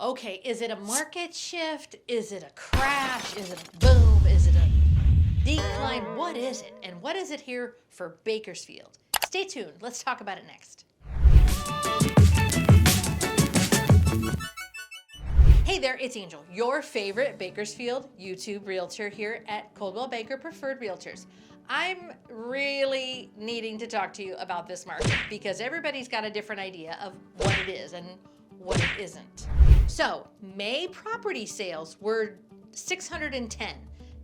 Okay, is it a market shift? Is it a crash? Is it a boom? Is it a decline? What is it? And what is it here for Bakersfield? Stay tuned. Let's talk about it next. Hey there, it's Angel, your favorite Bakersfield YouTube realtor here at Coldwell Banker Preferred Realtors. I'm really needing to talk to you about this market because everybody's got a different idea of what it is and what it isn't. So, May property sales were 610,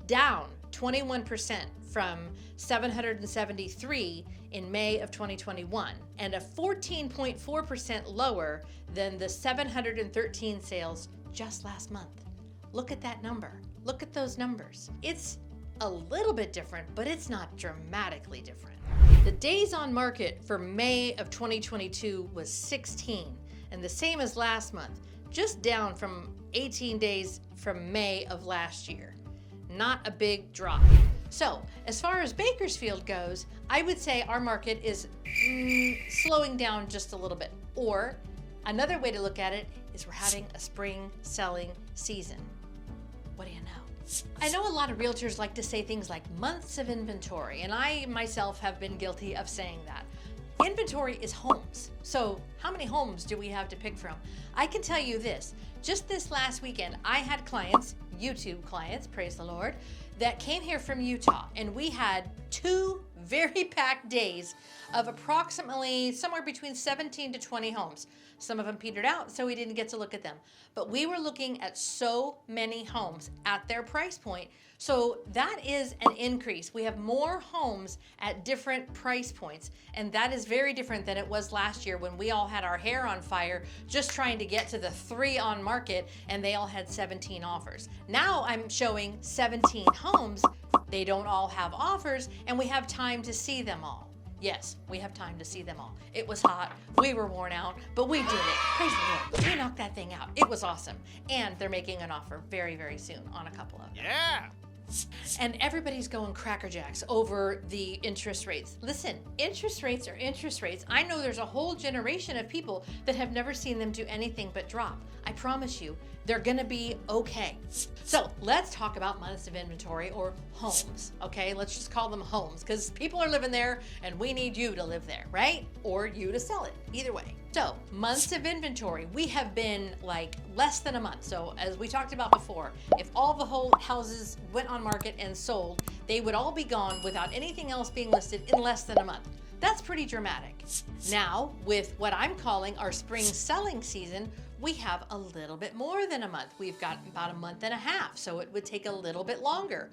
down 21% from 773 in May of 2021, and a 14.4% lower than the 713 sales just last month. Look at that number. Look at those numbers. It's a little bit different, but it's not dramatically different. The days on market for May of 2022 was 16, and the same as last month, just down from 18 days from May of last year. Not a big drop. So, as far as Bakersfield goes, I would say our market is slowing down just a little bit. Or, another way to look at it is we're having a spring selling season. What do you know? I know a lot of realtors like to say things like months of inventory, and I myself have been guilty of saying that. Inventory is homes. So how many homes do we have to pick from? I can tell you this, just this last weekend, I had clients, YouTube clients, praise the Lord, that came here from Utah, and we had 2 very packed days of approximately somewhere between 17 to 20 homes. Some of them petered out, so we didn't get to look at them. But we were looking at so many homes at their price point. So that is an increase. We have more homes at different price points, and that is very different than it was last year when we all had our hair on fire just trying to get to the 3 on market, and they all had 17 offers. Now I'm showing 17 homes. They don't all have offers, and we have time to see them all. Yes, we have time to see them all. It was hot, we were worn out, but we did it. Praise the Lord. We knocked that thing out. It was awesome. And they're making an offer very, very soon on a couple of them. Yeah. And everybody's going crackerjacks over the interest rates. Listen, interest rates are interest rates. I know there's a whole generation of people that have never seen them do anything but drop. I promise you, they're gonna be okay. So let's talk about months of inventory or homes, okay? Let's just call them homes because people are living there and we need you to live there, right? Or you to sell it, either way. So months of inventory, we have been like less than a month. So as we talked about before, if all the whole houses went on market and sold, they would all be gone without anything else being listed in less than a month. That's pretty dramatic. Now, with what I'm calling our spring selling season, we have a little bit more than a month. We've got about a month and a half, so it would take a little bit longer.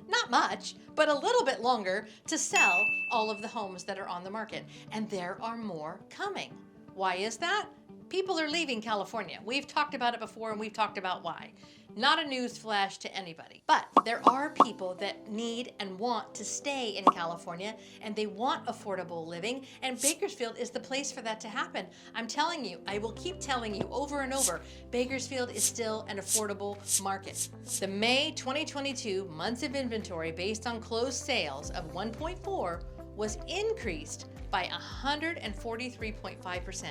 Not much, but a little bit longer to sell all of the homes that are on the market. And there are more coming. Why is that? People are leaving California. We've talked about it before and we've talked about why. Not a news flash to anybody. But there are people that need and want to stay in California and they want affordable living, and Bakersfield is the place for that to happen. I'm telling you, I will keep telling you over and over, Bakersfield is still an affordable market. The May 2022 months of inventory based on closed sales of 1.4 was increased by 143.5%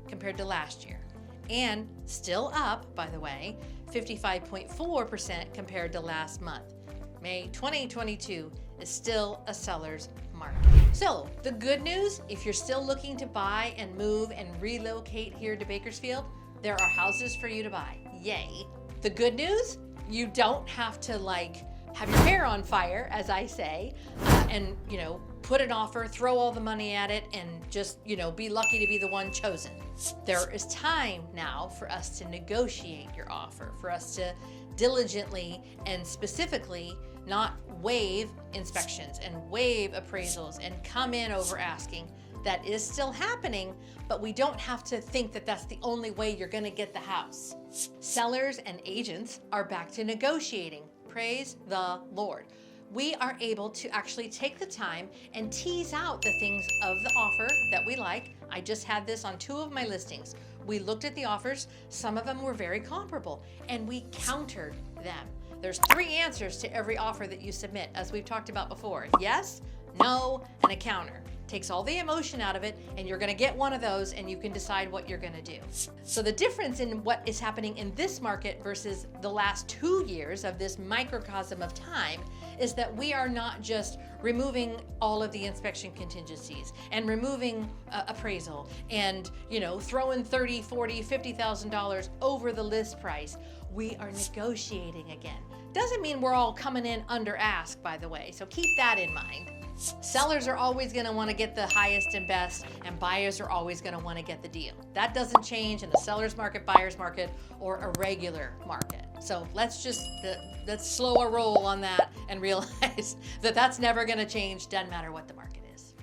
compared to last year. And still up, by the way, 55.4% compared to last month. May 2022 is still a seller's market. So the good news, if you're still looking to buy and move and relocate here to Bakersfield, there are houses for you to buy. Yay. The good news, you don't have to have your hair on fire, as I say, and put an offer, throw all the money at it, and just be lucky to be the one chosen. There is time now for us to negotiate your offer, for us to diligently and specifically not waive inspections and waive appraisals and come in over asking. That is still happening, but we don't have to think that that's the only way you're gonna get the house. Sellers and agents are back to negotiating. Praise the Lord. We are able to actually take the time and tease out the things of the offer that we like. I just had this on 2 of my listings. We looked at the offers, some of them were very comparable, and we countered them. There's 3 answers to every offer that you submit, as we've talked about before. Yes, no, and a counter. takes all the emotion out of it, and you're gonna get one of those and you can decide what you're gonna do. So the difference in what is happening in this market versus the last 2 years of this microcosm of time is that we are not just removing all of the inspection contingencies and removing appraisal and, you know, throwing $30, $40, $50,000 over the list price. We are negotiating again. Doesn't mean we're all coming in under ask, by the way, so keep that in mind. Sellers are always going to want to get the highest and best, and buyers are always going to want to get the deal. That doesn't change in a seller's market, buyer's market, or a regular market. So let's slow a roll on that and realize that that's never going to change, doesn't matter what the market is.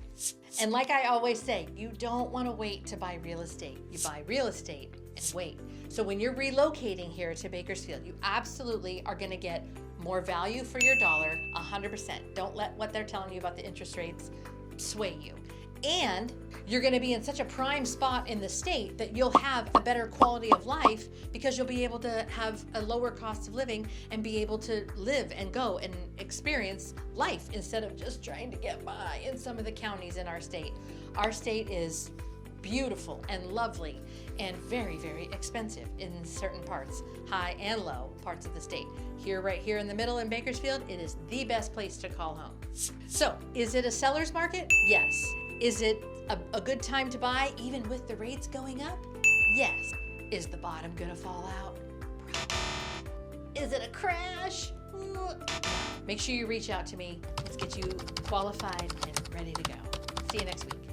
And like I always say, you don't want to wait to buy real estate. You buy real estate and wait. So when you're relocating here to Bakersfield, you absolutely are going to get more value for your dollar, 100%. Don't let what they're telling you about the interest rates sway you. And you're going to be in such a prime spot in the state that you'll have a better quality of life because you'll be able to have a lower cost of living and be able to live and go and experience life instead of just trying to get by in some of the counties in our state. Our state is beautiful and lovely and very, very expensive in certain parts, high and low parts of the state. Here, right here in the middle in Bakersfield, it is the best place to call home. So, is it a seller's market? Yes. Is it a good time to buy even with the rates going up? Yes. Is the bottom gonna fall out? Probably. Is it a crash? Make sure you reach out to me. Let's get you qualified and ready to go. See you next week.